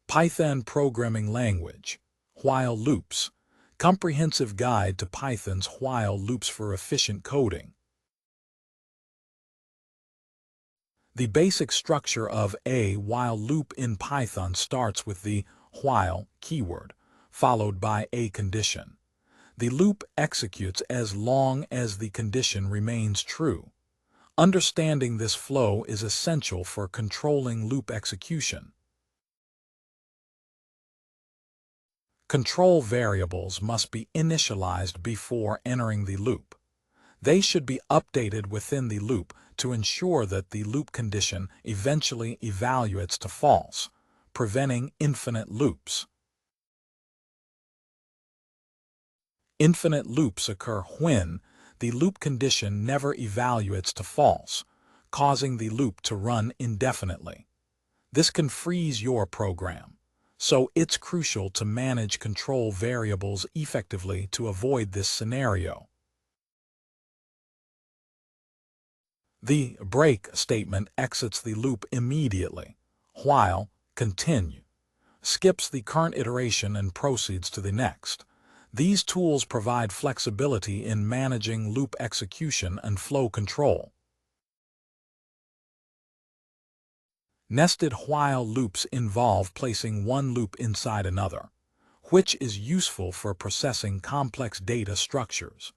Python Programming Language. While Loops. Comprehensive Guide to Python's while loops for efficient coding. The basic structure of a while loop in Python starts with the while keyword, followed by a condition. The loop executes as long as the condition remains true. Understanding this flow is essential for controlling loop execution. Control variables must be initialized before entering the loop. They should be updated within the loop to ensure that the loop condition eventually evaluates to false, preventing infinite loops. Infinite loops occur when the loop condition never evaluates to false, causing the loop to run indefinitely. This can freeze your program, so it's crucial to manage control variables effectively to avoid this scenario. The break statement exits the loop immediately, while continue skips the current iteration and proceeds to the next. These tools provide flexibility in managing loop execution and flow control. Nested while loops involve placing one loop inside another, which is useful for processing complex data structures.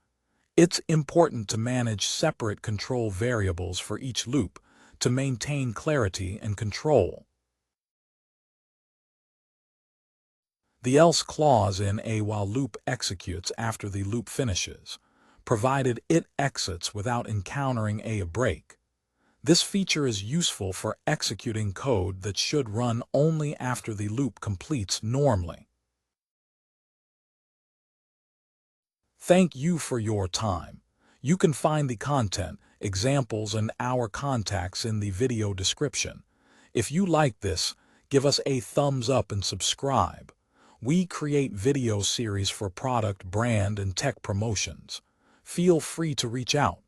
It's important to manage separate control variables for each loop to maintain clarity and control. The else clause in a while loop executes after the loop finishes, provided it exits without encountering a break. This feature is useful for executing code that should run only after the loop completes normally. Thank you for your time. You can find the content, examples, and our contacts in the video description. If you like this, give us a thumbs up and subscribe. We create video series for product, brand, and tech promotions. Feel free to reach out.